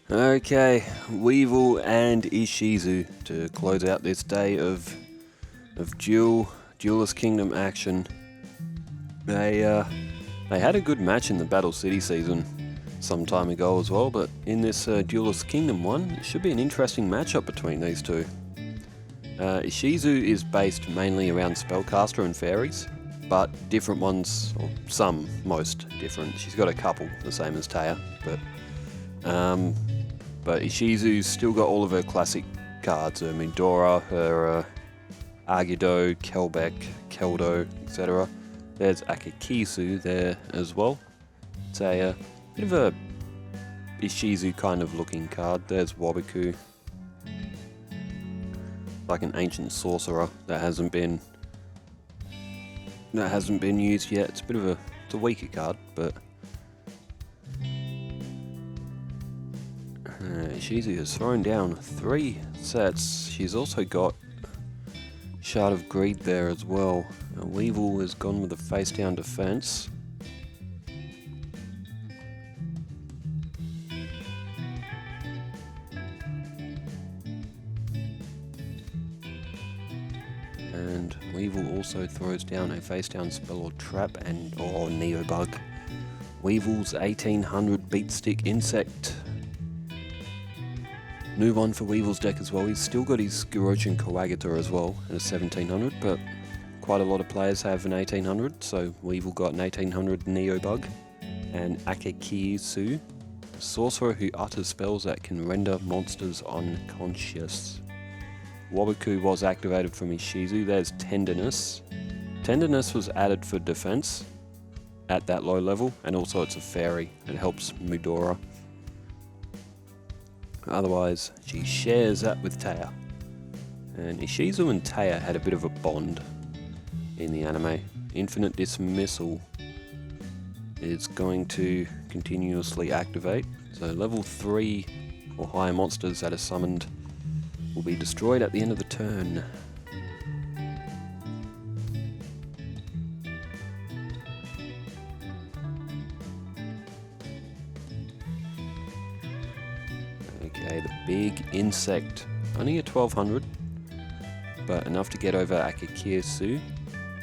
Okay, Weevil and Ishizu to close out this day of Duelist Kingdom action. They had a good match in the Battle City season some time ago as well, but in this Duelist Kingdom one, it should be an interesting matchup between these two. Ishizu is based mainly around Spellcaster and Fairies, but different ones, or most different. She's got a couple the same as Taya, but Ishizu's still got all of her classic cards, her Midora, her Yugioh, Kelbeck, Keldo, etc. There's Akakisu there as well. It's a bit of a Ishizu kind of looking card. There's Wabiku, like an ancient sorcerer that hasn't been used yet. It's a weaker card, but Ishizu has thrown down 3 sets. She's also got Shard of Greed there as well. Weevil has gone with a face down defense. And Weevil also throws down a face down spell or trap or Neobug. Weevil's 1800 Beatstick Insect. New one for Weevil's deck as well. He's still got his Girochin Coagator as well at a 1700, but quite a lot of players have an 1800, so Weevil got an 1800 Neobug. And Akakisu, a sorcerer who utters spells that can render monsters unconscious. Wabiku was activated from Ishizu. There's Tenderness. Tenderness was added for defense at that low level, and also it's a fairy. It helps Midora. Otherwise, she shares that with Taya. And Ishizu and Taya had a bit of a bond in the anime. Infinite Dismissal is going to continuously activate. So level 3 or higher monsters that are summoned will be destroyed at the end of the turn. Okay, the big insect. Only a 1200, but enough to get over Akakisu.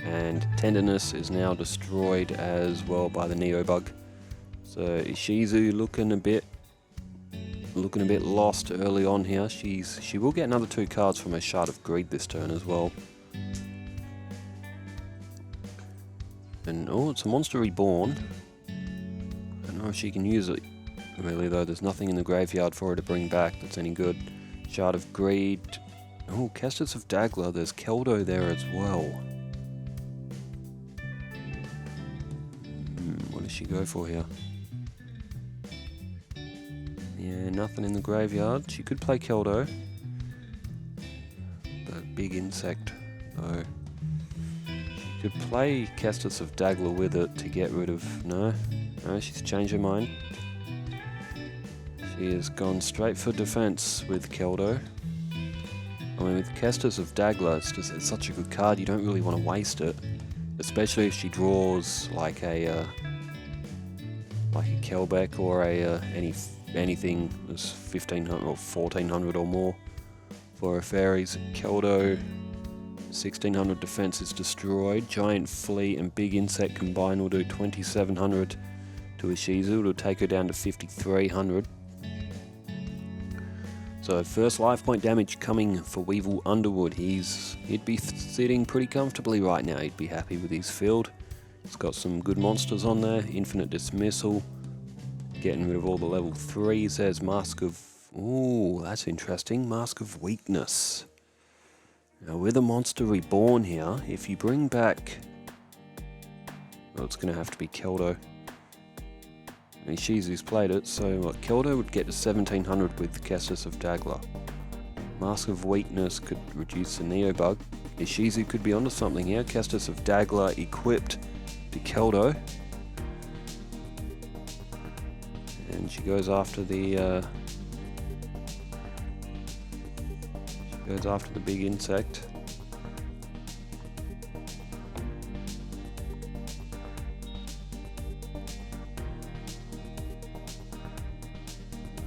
And Tenderness is now destroyed as well by the Neobug. So Ishizu looking a bit lost early on here. She will get another 2 cards from her Shard of Greed this turn as well. And it's a Monster Reborn. I don't know if she can use it really though. There's nothing in the graveyard for her to bring back that's any good. Shard of Greed. Kestis of Dagla. There's Keldo there as well. What does she go for here? Yeah, nothing in the graveyard. She could play Keldo. But big insect, though. She could play Kestis of Dagla with it to get rid of... No, she's changed her mind. She has gone straight for defense with Keldo. I mean, with Kestis of Dagla, it's such a good card, you don't really want to waste it. Especially if she draws like a Kelbeck or anything that's 1500 or 1400 or more for her fairies. Keldo, 1600 defense is destroyed. Giant Flea and Big Insect combined will do 2700 to Ishizu. It'll take her down to 5300. So first life point damage coming for Weevil Underwood. He'd be sitting pretty comfortably right now. He'd be happy with his field. He's got some good monsters on there. Infinite Dismissal. Getting rid of all the level 3s. There's Mask of... Ooh, that's interesting. Mask of Weakness. Now with a Monster Reborn here, if you bring back... Well, it's going to have to be Keldo. Ishizu's played it, so Keldo would get to 1700 with Kestis of Dagla. Mask of Weakness could reduce the Neobug. Ishizu could be onto something here. Kestis of Dagla equipped to Keldo. And she goes after the big insect.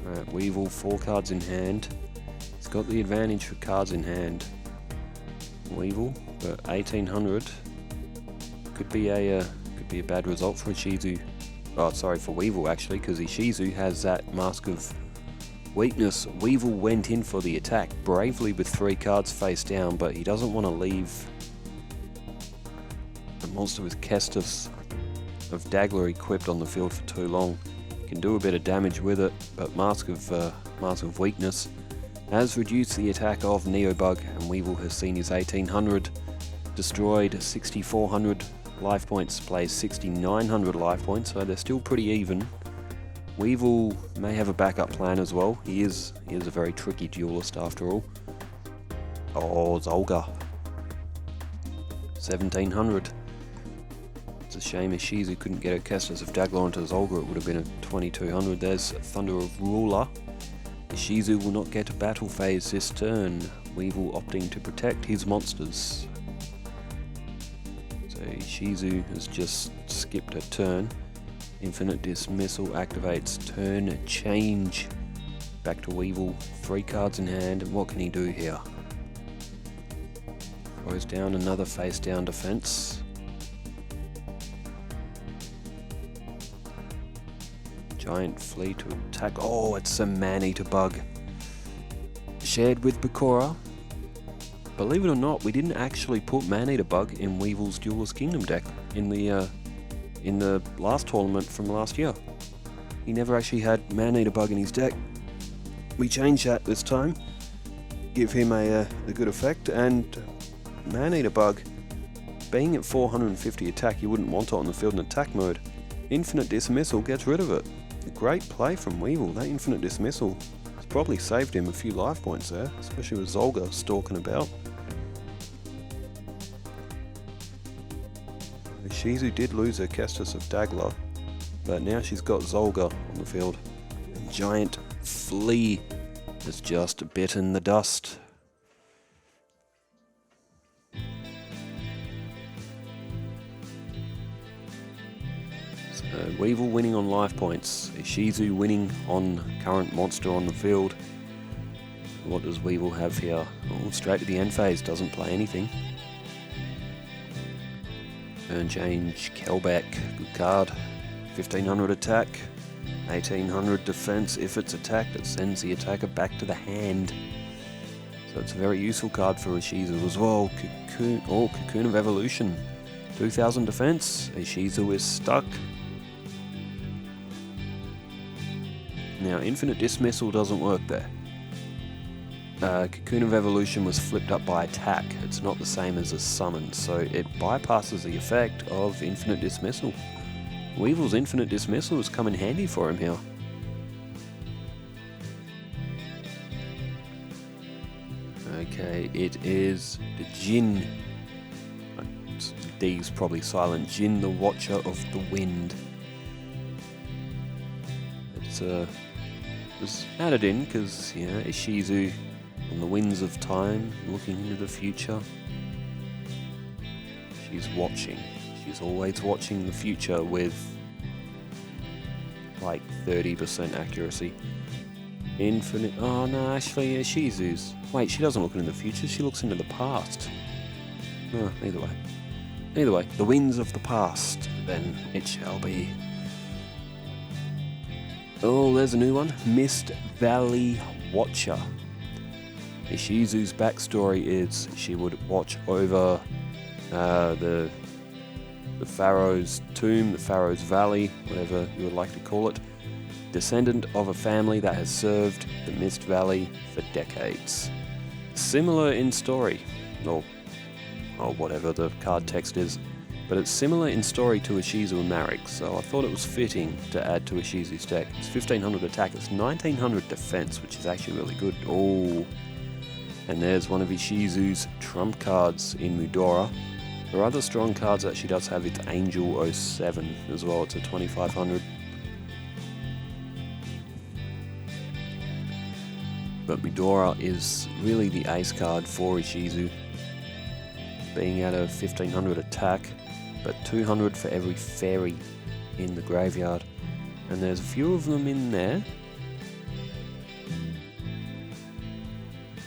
Alright, Weevil, 4 cards in hand. He's got the advantage for cards in hand. Weevil, but 1800 could be a bad result for Ishizu. Oh, sorry, for Weevil actually, because Ishizu has that Mask of Weakness. Weevil went in for the attack bravely with 3 cards face down, but he doesn't want to leave a monster with Kestis of Dagler equipped on the field for too long. He can do a bit of damage with it, but Mask of Weakness has reduced the attack of Neobug, and Weevil has seen his 1800 destroyed, 6400 life points, plays 6900 life points, so they're still pretty even. Weevil may have a backup plan as well. He is a very tricky duelist after all. Oh, Zolga. 1700. It's a shame Ishizu couldn't get a Kestis of Dagler onto Zolga. It would have been a 2200. There's Thunder of Ruler. Ishizu will not get a battle phase this turn. Weevil opting to protect his monsters. So Ishizu has just skipped a turn. Infinite Dismissal activates turn change. Back to Weevil, 3 cards in hand, and what can he do here? Throws down another face down defense. Giant Flea to attack. Oh, it's a Man-Eater bug. Shared with Bakura. Believe it or not, we didn't actually put Man-Eater bug in Weevil's Duelist Kingdom deck in the last tournament from last year. He never actually had Man-Eater bug in his deck. We changed that this time. Give him a good effect, and Man-Eater bug, being at 450 attack, you wouldn't want it on the field in attack mode. Infinite Dismissal gets rid of it. A great play from Weevil. That Infinite Dismissal has probably saved him a few life points there, especially with Zolga stalking about. Ishizu did lose her Kestis of Dagler, but now she's got Zolga on the field. And Giant Flea has just bitten the dust. Weevil winning on life points, Ishizu winning on current monster on the field. What does Weevil have here? Oh, straight to the end phase, doesn't play anything. Turn change, Kelbeck, good card. 1500 attack, 1800 defense. If it's attacked, it sends the attacker back to the hand. So it's a very useful card for Ishizu as well. Cocoon of Evolution, 2000 defense. Ishizu is stuck. Now, Infinite Dismissal doesn't work there. Cocoon of Evolution was flipped up by attack. It's not the same as a summon, so it bypasses the effect of Infinite Dismissal. Weevil's Infinite Dismissal has come in handy for him here. Okay, it is the Jin. D's probably silent. Jin, the Watcher of the Wind. It's was added in because, you know, Ishizu on the winds of time, looking into the future. She's watching. She's always watching the future with like 30% accuracy. Infinite. Oh no, actually, Ishizu's. Wait, she doesn't look into the future. She looks into the past. Oh, either way. Either way, the winds of the past. Then it shall be. Oh, there's a new one. Mist Valley Watcher. Ishizu's backstory is she would watch over the Pharaoh's tomb, the Pharaoh's Valley, whatever you would like to call it. Descendant of a family that has served the Mist Valley for decades. Similar in story, or whatever the card text is, but it's similar in story to Ishizu and Marek, so I thought it was fitting to add to Ishizu's deck. It's 1500 attack, it's 1900 defense, which is actually really good. Oh, and there's one of Ishizu's trump cards in Mudora. There are other strong cards that she does have. It's Angel 07 as well, it's a 2500. But Mudora is really the ace card for Ishizu, being at a 1500 attack, but 200 for every fairy in the graveyard. And there's a few of them in there.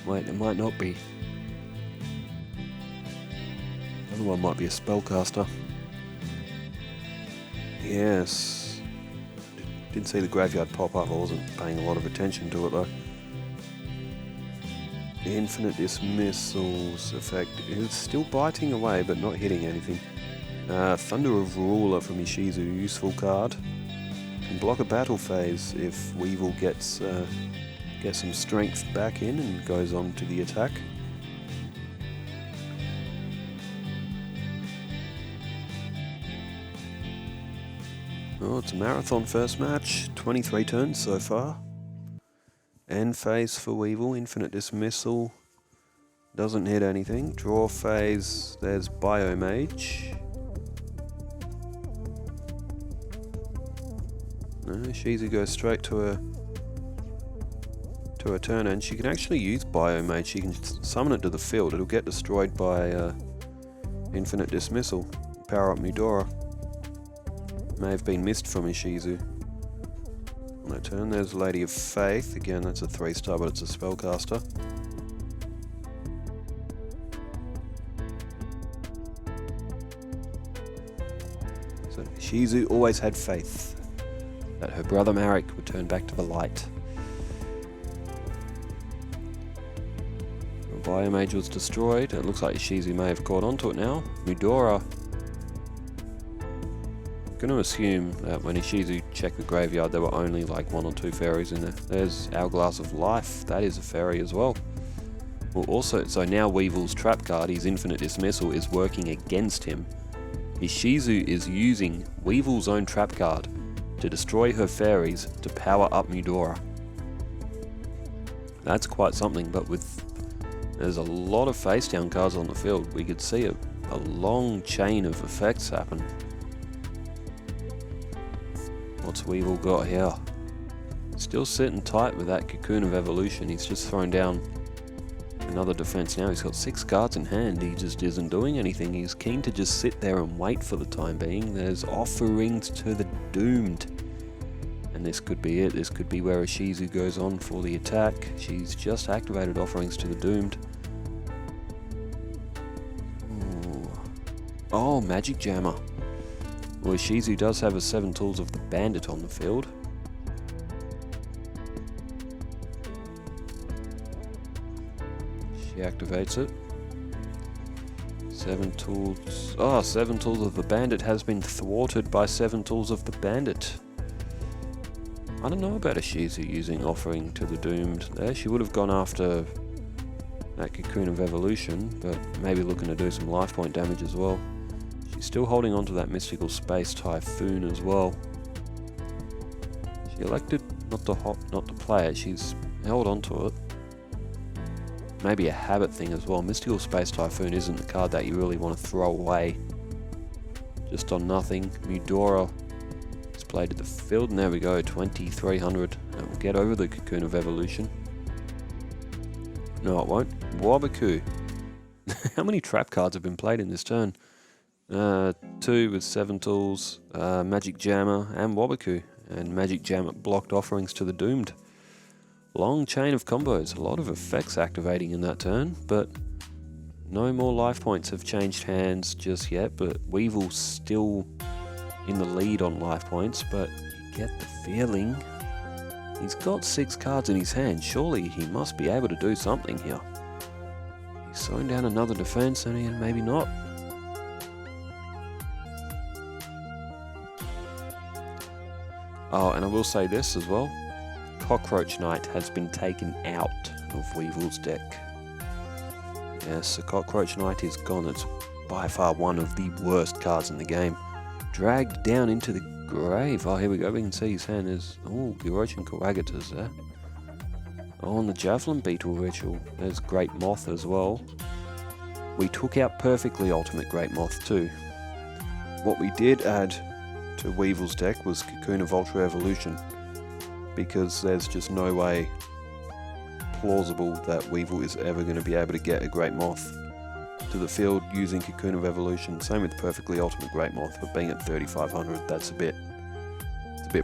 Wait, it might not be. The other one might be a spellcaster. Yes. Didn't see the graveyard pop up. I wasn't paying a lot of attention to it though. Infinite Dismissal's effect is still biting away but not hitting anything. Thunder of Ruler from Ishizu, useful card. Can block a battle phase if Weevil gets some strength back in and goes on to the attack. Oh, it's a marathon first match, 23 turns so far. End phase for Weevil, Infinite Dismissal, doesn't hit anything. Draw phase, there's Biomage. No, Ishizu goes straight to her turn, and she can actually use Biomage. She can summon it to the field. It'll get destroyed by Infinite Dismissal. Power up Midora. May have been missed from Ishizu. On her turn, there's Lady of Faith. Again, that's a 3-star, but it's a spellcaster. So Ishizu always had faith that her brother Marek would turn back to the light. The Biomage was destroyed. It looks like Ishizu may have caught onto it now. Midora. I'm going to assume that when Ishizu checked the graveyard there were only like 1 or 2 fairies in there. There's Hourglass of Life, that is a fairy as well. Well also, so now Weevil's trap card, his Infinite Dismissal, is working against him. Ishizu is using Weevil's own trap card to destroy her fairies to power up Midora. That's quite something, but there's a lot of face down cards on the field. We could see a long chain of effects happen. What's Weevil got here? Still sitting tight with that Cocoon of Evolution. He's just thrown down another defense now. He's got 6 cards in hand. He just isn't doing anything. He's keen to just sit there and wait for the time being. There's Offerings to the Doomed. And this could be it. This could be where Ishizu goes on for the attack. She's just activated Offerings to the Doomed. Ooh. Oh, Magic Jammer. Well, Ishizu does have a 7 Tools of the Bandit on the field. She activates it. 7 Tools... Oh, 7 Tools of the Bandit has been thwarted by 7 Tools of the Bandit. I don't know about Ishizu using Offering to the Doomed there. She would have gone after that Cocoon of Evolution, but maybe looking to do some life point damage as well. She's still holding on to that Mystical Space Typhoon as well. She elected not to play it. She's held on to it. Maybe a habit thing as well. Mystical Space Typhoon isn't the card that you really want to throw away. Just on nothing. Midora is played to the field, and there we go, 2300. We'll get over the Cocoon of Evolution. No, it won't. Wabaku. How many trap cards have been played in this turn? 2 with 7 Tools, Magic Jammer, and Wabaku. And Magic Jammer blocked Offerings to the Doomed. Long chain of combos, a lot of effects activating in that turn, but no more life points have changed hands just yet. But Weevil's still in the lead on life points, but you get the feeling he's got 6 cards in his hand. Surely he must be able to do something here. He's throwing down another defense, and maybe not. Oh, and I will say this as well. Cockroach Knight has been taken out of Weevil's deck. Yes, the Cockroach Knight is gone. It's by far one of the worst cards in the game. Dragged down into the grave. Oh, here we go. We can see his hand is... Oh, Eurasian Coagators there. Oh, and the Javelin Beetle Ritual. There's Great Moth as well. We took out perfectly Ultimate Great Moth too. What we did add to Weevil's deck was Cocoon of Ultra Evolution, because there's just no way plausible that Weevil is ever going to be able to get a Great Moth to the field using Cocoon of Evolution. Same with Perfectly Ultimate Great Moth, but being at 3500, that's a bit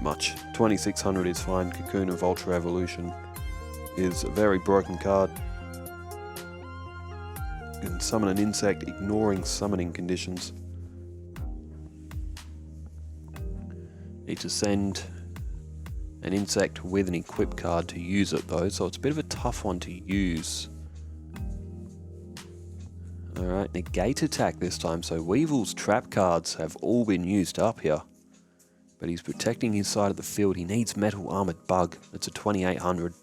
much. 2600 is fine. Cocoon of Ultra Evolution is a very broken card. can summon an insect ignoring summoning conditions. Need to send an insect with an equip card to use it though, so it's a bit of a tough one to use. Alright, negate attack this time, so Weevil's trap cards have all been used up here. But he's protecting his side of the field. He needs Metal Armored Bug. It's a 2800.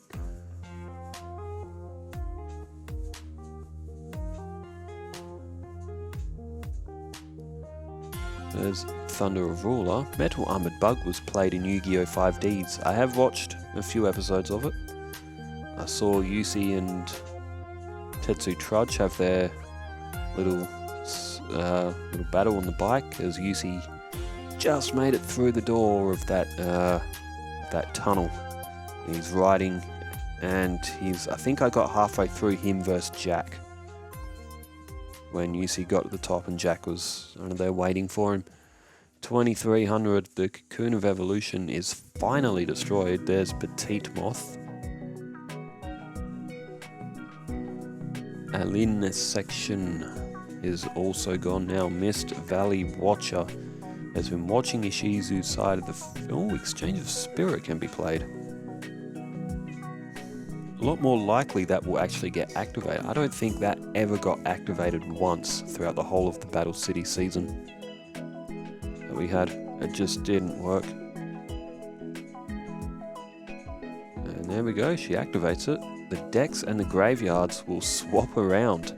There's Thunder of Ruler. Metal Armored Bug was played in Yu-Gi-Oh! 5Ds. I have watched a few episodes of it. I saw Yusi and Tetsu Trudge have their little battle on the bike as Yusi just made it through the door of that tunnel. He's riding, and I think I got halfway through him versus Jack when Yusi got to the top and Jack was under there waiting for him. 2300, the Cocoon of Evolution is finally destroyed. There's Petite Moth. Alin section is also gone now. Mist Valley Watcher has been watching Ishizu's side of the... Exchange of Spirit can be played. A lot more likely that will actually get activated. I don't think that ever got activated once throughout the whole of the Battle City season that we had. It just didn't work. And there we go, she activates it. The decks and the graveyards will swap around.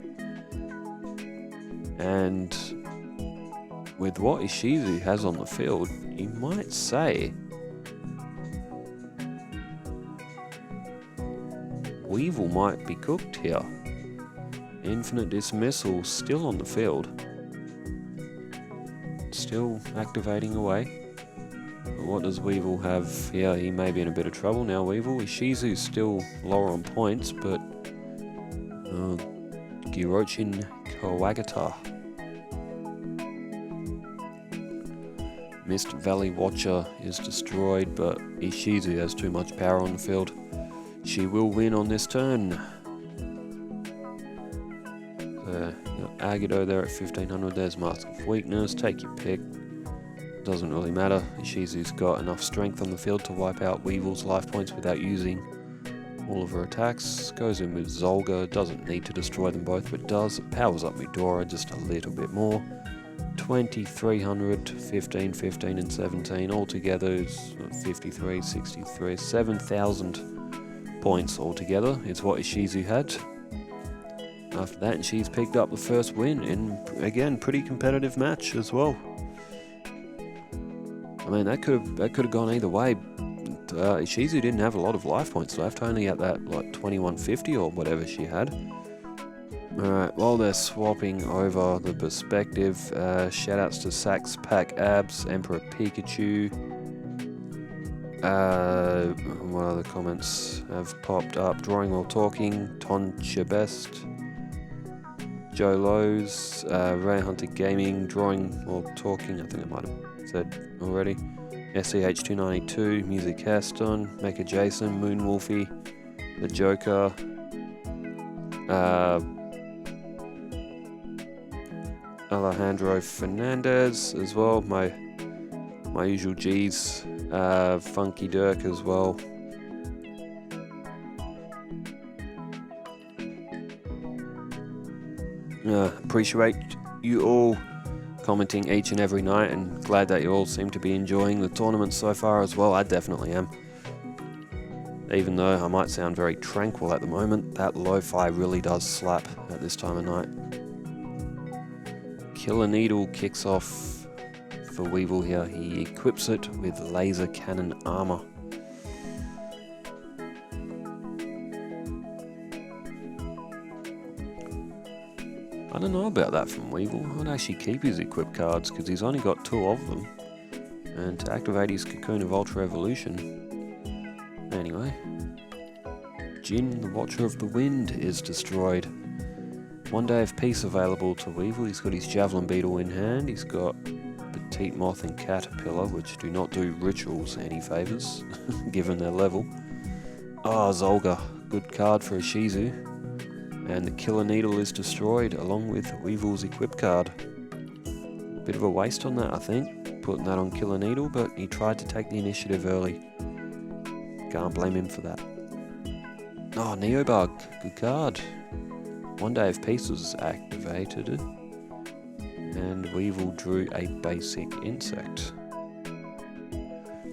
And with what Ishizu has on the field, you might say Weevil might be cooked here. Infinite Dismissal still on the field. Still activating away. But what does Weevil have here? He may be in a bit of trouble now, Weevil. Ishizu's still lower on points, but Girochin Kawagata. Mist Valley Watcher is destroyed, but Ishizu has too much power on the field. She will win on this turn. Agito there at 1500. There's Mask of Weakness. Take your pick. Doesn't really matter. Ishizu's got enough strength on the field to wipe out Weevil's life points without using all of her attacks. Goes in with Zolga. Doesn't need to destroy them both, but does. It powers up Midora just a little bit more. 2300, 15, 15 and 17 altogether is 53, 63, 7,000 points altogether is what Ishizu had. After that, she's picked up the first win in, again, pretty competitive match as well. I mean, that could have gone either way. Ishizu didn't have a lot of life points left, only at that like 2150 or whatever she had. Alright, while they're swapping over the perspective, shoutouts to Sax Pack Abs, Emperor Pikachu. What other comments have popped up? Drawing While Talking, Toncha Best, Joe Lowe's, Ray Hunter Gaming, Drawing While Talking, I think I might have said already. SEH292, Music Haston, Mecha Jason, Moon Wolfie, The Joker, Alejandro Fernandez as well, my usual G's, Funky Dirk as well. Appreciate you all commenting each and every night, and glad that you all seem to be enjoying the tournament so far as well. I definitely am. Even though I might sound very tranquil at the moment, that lo-fi really does slap at this time of night. Killer Needle kicks off for Weevil here. He equips it with laser cannon armor. I don't know about that from Weevil. I'd actually keep his equip cards because he's only got 2 of them. And to activate his Cocoon of Ultra Evolution. Anyway. Jin, the Watcher of the Wind, is destroyed. 1 day of peace available to Weevil. He's got his Javelin Beetle in hand. He's got Petite Moth and Caterpillar, which do not do rituals any favours, given their level. Ah, Zolga. Good card for Ishizu. And the Killer Needle is destroyed along with Weevil's equip card. Bit of a waste on that, I think, putting that on Killer Needle, but he tried to take the initiative early. Can't blame him for that. Oh, Neobug, good card. One Day of Peace was activated, and Weevil drew a basic insect.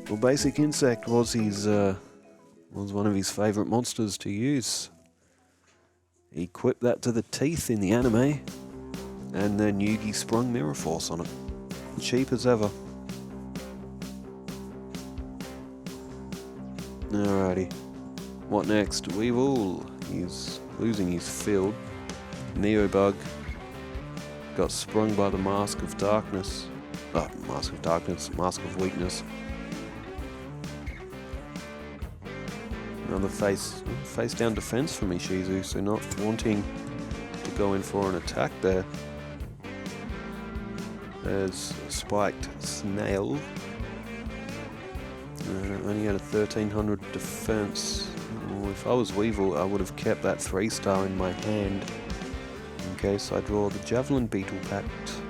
Well, basic insect was one of his favourite monsters to use. He equipped that to the teeth in the anime, and then Yugi sprung Mirror Force on it. Cheap as ever. Alrighty. What next? Weevil. He's losing his field. Neobug got sprung by the Mask of Darkness. Oh, Mask of Darkness. Mask of Weakness. Another face down defense from Ishizu, so not wanting to go in for an attack there. There's a spiked snail. Only had a 1300 defense. Oh, if I was Weevil, I would have kept that 3-star in my hand in case I draw the Javelin Beetle Pact.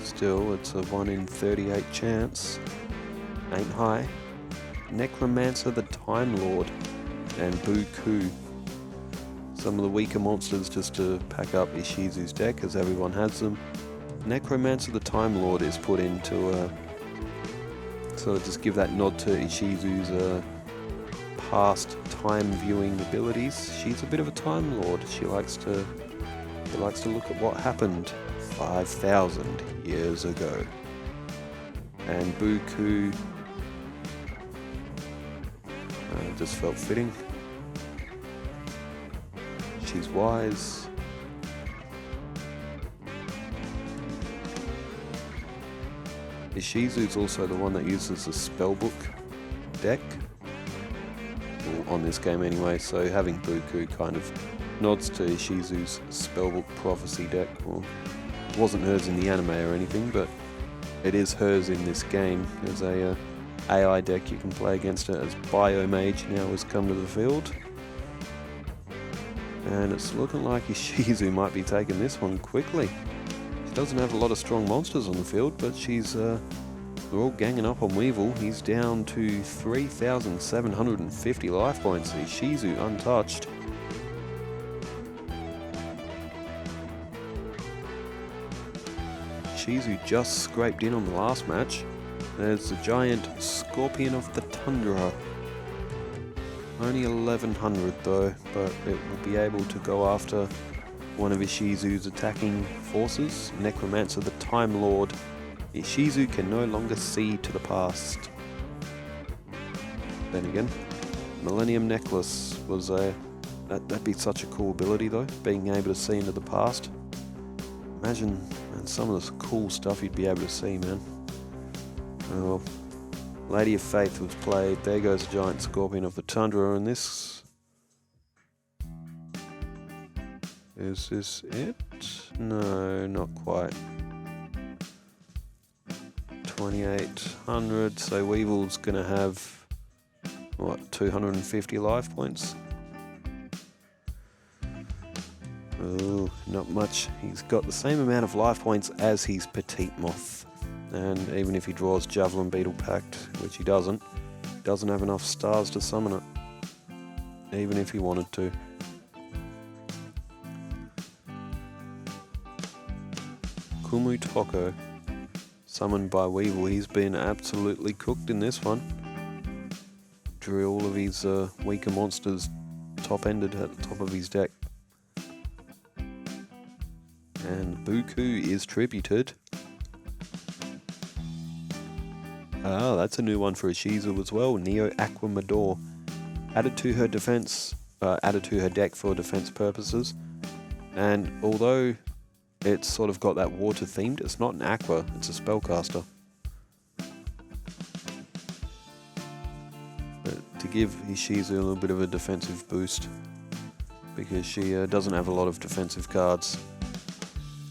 Still, it's a 1 in 38 chance. Ain't high. Necromancer the Time Lord and Buku. Some of the weaker monsters just to pack up Ishizu's deck, as everyone has them. Necromancer the Time Lord is put in to sort of just give that nod to Ishizu's past time viewing abilities. She's a bit of a Time Lord. She likes to look at what happened 5,000 years ago. And Buku just felt fitting. She's wise. Ishizu's also the one that uses the spellbook deck, well, on this game anyway, so having Buku kind of nods to Ishizu's spellbook prophecy deck. Well, it wasn't hers in the anime or anything, but it is hers in this game. There's a AI deck you can play against it as Biomage now has come to the field. And it's looking like Ishizu might be taking this one quickly. She doesn't have a lot of strong monsters on the field, but they're all ganging up on Weevil. He's down to 3,750 life points. Ishizu untouched. Ishizu just scraped in on the last match. There's the giant Scorpion of the Tundra. Only 1100 though, but it will be able to go after one of Ishizu's attacking forces, Necromancer the Time Lord. Ishizu can no longer see to the past. Then again, Millennium Necklace was that'd be such a cool ability though, being able to see into the past. Imagine some of the cool stuff you'd be able to see, man. Oh, Lady of Faith was played. There goes the giant Scorpion of the Tundra, and this... Is this it? No, not quite. 2,800, so Weevil's gonna have, what, 250 life points? Oh, not much. He's got the same amount of life points as his Petite Moth. And even if he draws Javelin Beetle Pact, which he doesn't have enough stars to summon it. Even if he wanted to. Kumutoko, summoned by Weevil. He's been absolutely cooked in this one. Drew all of his weaker monsters top-ended at the top of his deck. And Buku is tributed. Ah, that's a new one for Ishizu as well. Neo Aquamador. Added to her deck for defense purposes. And although it's sort of got that water themed, it's not an aqua, it's a spellcaster. But to give Ishizu a little bit of a defensive boost, because she doesn't have a lot of defensive cards.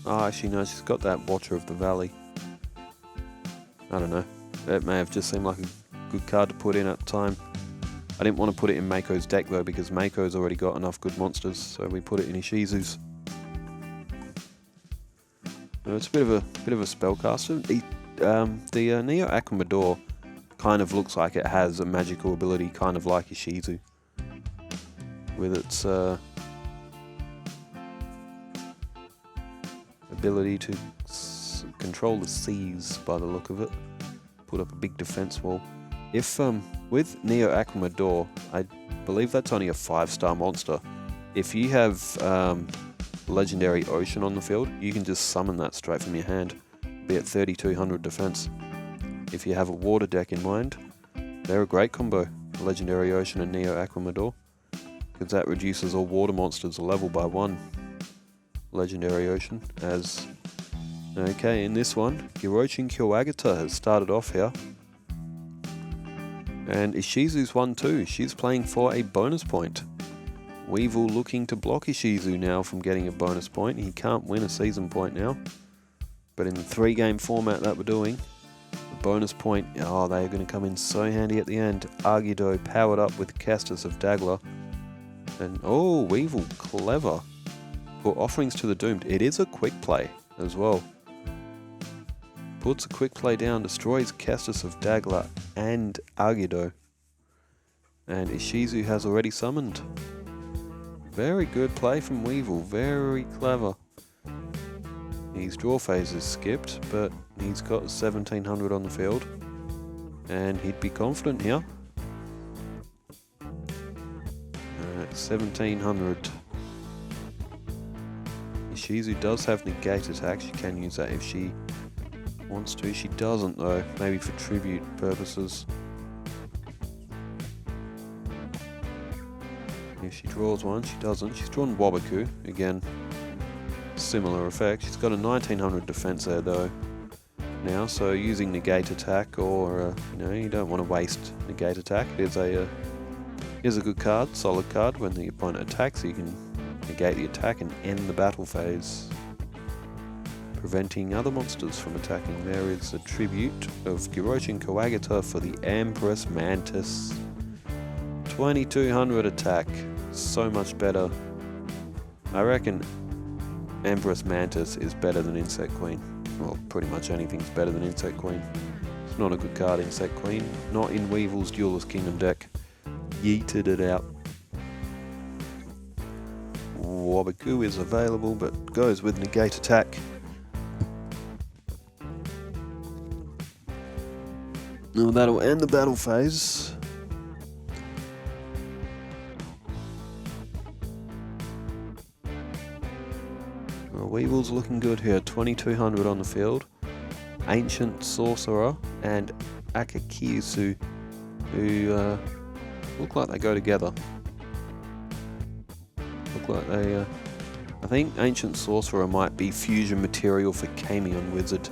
Ah, actually no, she's got that Watcher of the Valley. I don't know. It may have just seemed like a good card to put in at the time. I didn't want to put it in Mako's deck though, because Mako's already got enough good monsters, so we put it in Ishizu's. It's a bit of a spellcaster. The Neo Aquamador kind of looks like it has a magical ability, kind of like Ishizu, with its ability to control the seas by the look of it. Put up a big defense wall. If with Neo Aquamador, I believe that's only a 5-star monster. If you have Legendary Ocean on the field, you can just summon that straight from your hand. Be at 3200 defense. If you have a water deck in mind, they're a great combo. Legendary Ocean and Neo Aquamador, because that reduces all water monsters a level by 1. Legendary Ocean as... Okay, in this one, Girochin Kyoagata has started off here. And Ishizu's won too. She's playing for a bonus point. Weevil looking to block Ishizu now from getting a bonus point. He can't win a season point now. But in the 3-game format that we're doing, the bonus point, oh, they're going to come in so handy at the end. Yugioh powered up with Castus of Dagla. And, oh, Weevil, clever. Put Offerings to the Doomed. It is a quick play as well. Puts a quick play down, destroys Castus of Dagla and Yugioh. And Ishizu has already summoned. Very good play from Weevil, very clever. His draw phase is skipped, but he's got 1700 on the field. And he'd be confident here. 1700. Ishizu does have negate attack, she can use that if she wants to. She doesn't though, maybe for tribute purposes. If she draws one, she doesn't. She's drawn Wabaku, again, similar effect. She's got a 1900 defense there though now, so using negate attack, or you don't want to waste negate attack. It is a good card, solid card. When the opponent attacks, you can negate the attack and end the battle phase, preventing other monsters from attacking. There is a tribute of Girochin Kyoagata for the Empress Mantis. 2200 attack, so much better. I reckon Empress Mantis is better than Insect Queen. Well, pretty much anything's better than Insect Queen. It's not a good card, Insect Queen. Not in Weevil's Duelist Kingdom deck. Yeeted it out. Wabaku is available, but goes with negate attack. Now that'll end the battle phase. Weevil's looking good here, 2200 on the field. Ancient Sorcerer and Akakiusu, who look like they go together. Look like they... I think Ancient Sorcerer might be fusion material for Camion Wizard.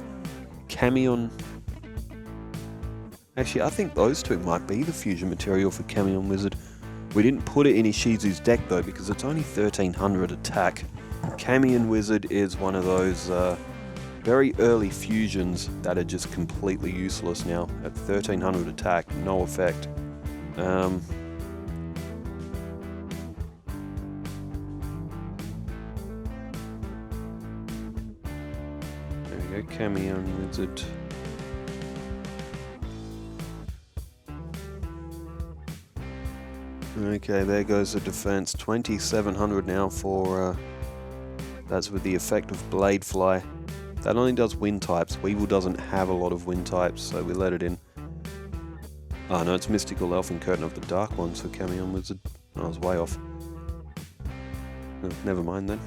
Camion... Actually, I think those two might be the fusion material for Camion Wizard. We didn't put it in Ishizu's deck though, because it's only 1300 attack. Camion Wizard is one of those very early fusions that are just completely useless now. At 1300 attack, no effect. There we go, Camion Wizard. Okay, there goes the defense. 2700 now for... that's with the effect of Blade Fly. That only does wind types. Weevil doesn't have a lot of wind types, so we let it in. Oh no, it's Mystical Elf and Curtain of the Dark Ones for Camion Wizard. I was way off. Never mind then.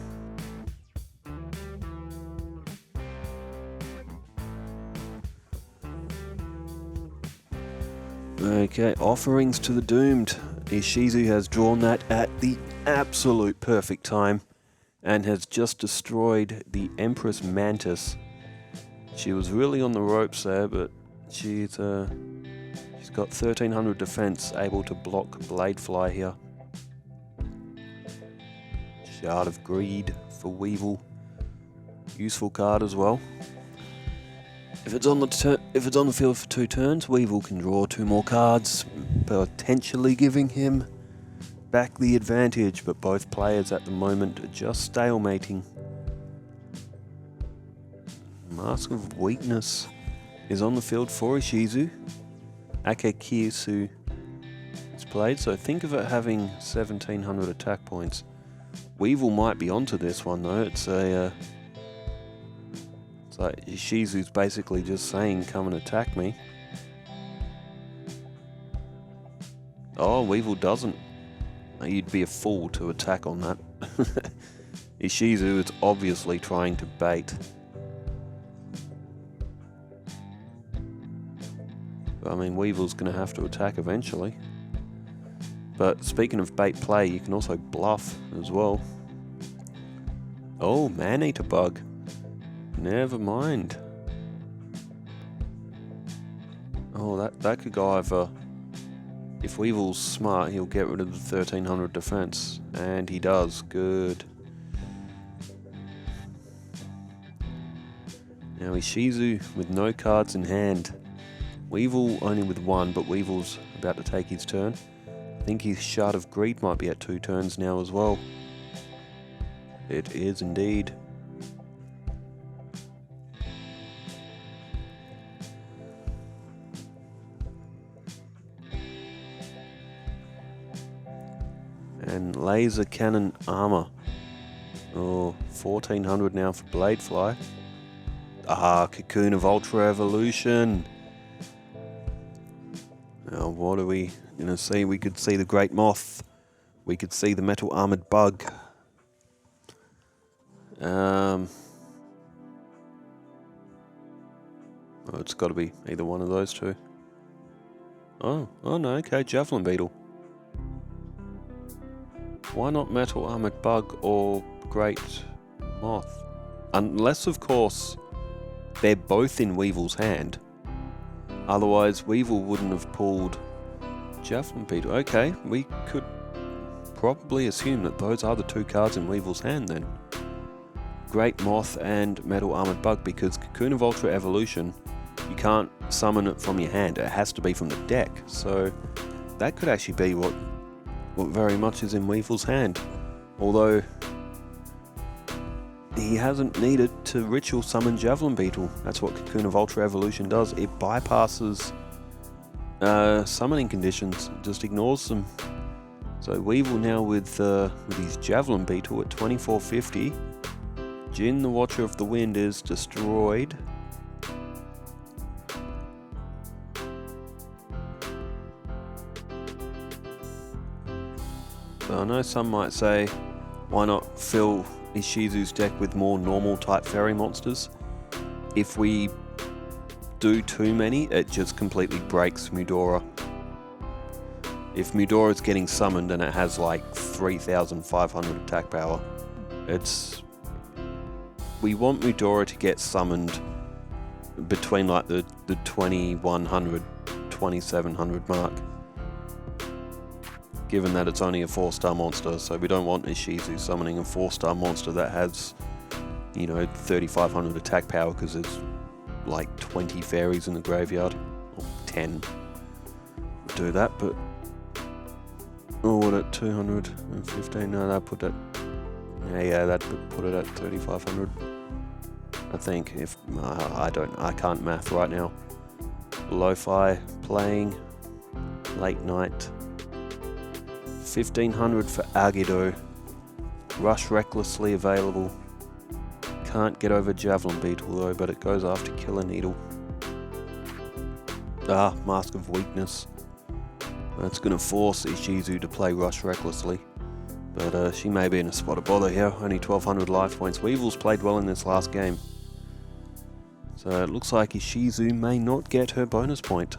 Okay, Offerings to the Doomed. Ishizu has drawn that at the absolute perfect time and has just destroyed the Empress Mantis. She was really on the ropes there, but she's got 1300 defense, able to block Blade Fly here. Shard of Greed for Weevil. Useful card as well. If it's on the field for 2 turns, Weevil can draw 2 more cards, potentially giving him back the advantage, but both players at the moment are just stalemating. Mask of Weakness is on the field for Ishizu. Akekisu is played, so think of it having 1700 attack points. Weevil might be onto this one though. It's like Ishizu's basically just saying, come and attack me. Oh, Weevil doesn't. You'd be a fool to attack on that. Ishizu is obviously trying to bait. I mean, Weevil's going to have to attack eventually. But speaking of bait play, you can also bluff as well. Oh, Man-Eater Bug. Never mind. Oh, that could go either. If Weevil's smart, he'll get rid of the 1300 defense. And he does. Good. Now Ishizu with no cards in hand. Weevil only with one, but Weevil's about to take his turn. I think his Shard of Greed might be at 2 turns now as well. It is indeed. And Laser Cannon Armor. Oh, 1400 now for Bladefly. Ah, Cocoon of Ultra Evolution. Now, what are we going to see? We could see the Great Moth. We could see the Metal Armored Bug. Oh, it's got to be either one of those two. Oh no, okay, Javelin Beetle. Why not Metal Armored Bug or Great Moth? Unless, of course, they're both in Weevil's hand. Otherwise, Weevil wouldn't have pulled Javelin Beetle. Okay, we could probably assume that those are the 2 cards in Weevil's hand then. Great Moth and Metal Armored Bug, because Cocoon of Ultra Evolution, you can't summon it from your hand. It has to be from the deck. So that could actually be what very much is in Weevil's hand. Although he hasn't needed to ritual summon Javelin Beetle. That's what Cocoon of Ultra Evolution does. It bypasses summoning conditions, it just ignores them. So Weevil now with his Javelin Beetle at 2450. Jin, the Watcher of the Wind, is destroyed. So I know some might say, why not fill Ishizu's deck with more normal type fairy monsters? If we do too many, it just completely breaks Mudora. If Mudora's getting summoned and it has like 3500 attack power, we want Mudora to get summoned between like the 2100, 2700 mark. Given that it's only a 4-star monster, so we don't want Ishizu summoning a 4-star monster that has, 3500 attack power because there's like 20 fairies in the graveyard, or 10. We'll do that, but what at 215? No, that put that. Yeah, that put it at 3500. I think if I can't math right now. Lo-fi playing late night. 1500 for Agido. Rush Recklessly available. Can't get over Javelin Beetle though, but it goes after Killer Needle. Ah, Mask of Weakness. That's going to force Ishizu to play Rush Recklessly. But she may be in a spot of bother here. Only 1200 life points. Weevil's played well in this last game. So it looks like Ishizu may not get her bonus point.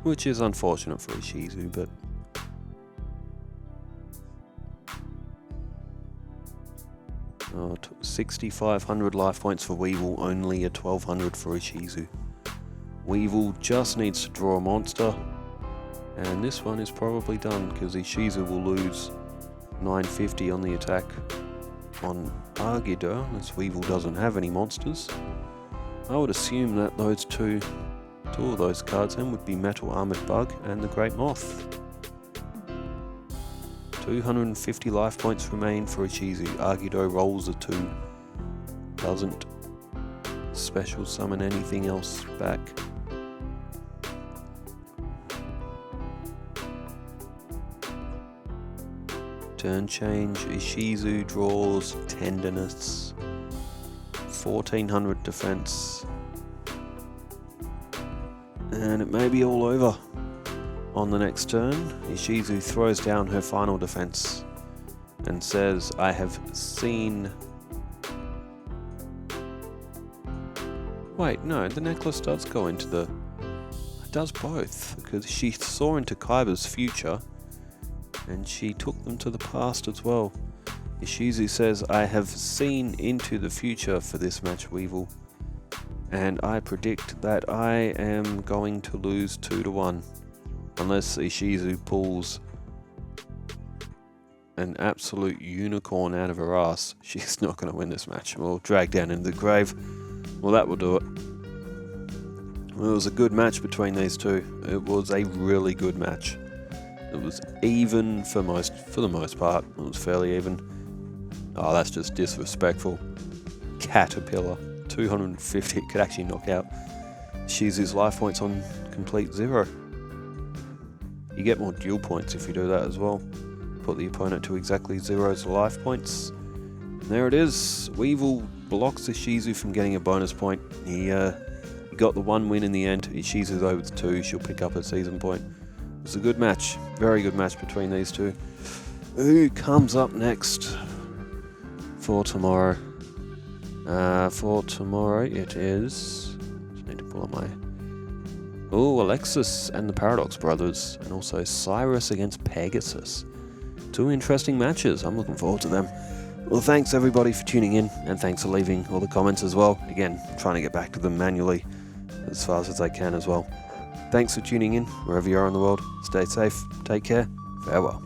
Which is unfortunate for Ishizu, but... 6,500 life points for Weevil, only a 1,200 for Ishizu. Weevil just needs to draw a monster, and this one is probably done, because Ishizu will lose 950 on the attack on Argida, as Weevil doesn't have any monsters. I would assume that those two Two of those cards then would be Metal Armored Bug and the Great Moth. 250 life points remain for Ishizu. Yugioh rolls a 2. Doesn't special summon anything else back. Turn change, Ishizu draws Tenderness. 1400 defense. And it may be all over. On the next turn, Ishizu throws down her final defense and says, I have seen... Wait, no, the necklace does go into the... It does both, because she saw into Kaiba's future and she took them to the past as well. Ishizu says, I have seen into the future for this match, Weevil, and I predict that I am going to lose 2-1. Unless Ishizu pulls an absolute unicorn out of her ass, she's not going to win this match. We'll drag down into the grave. Well, that will do it. Well, it was a good match between these two. It was a really good match. It was even for the most part. It was fairly even. Oh, that's just disrespectful. Caterpillar, 250 could actually knock out Shizu's life points on complete 0. You get more duel points if you do that as well. Put the opponent to exactly 0 life points. And there it is. Weevil blocks Ishizu from getting a bonus point. He got the 1 win in the end. Ishizu's over 2. She'll pick up a season point. It was a good match. Very good match between these two. Who comes up next for tomorrow? For tomorrow it is... Just need to pull up my... Oh, Alexis and the Paradox Brothers, and also Cyrus against Pegasus. 2 interesting matches. I'm looking forward to them. Well, thanks everybody for tuning in, and thanks for leaving all the comments as well. Again, trying to get back to them manually as fast as I can as well. Thanks for tuning in, wherever you are in the world. Stay safe, take care, farewell.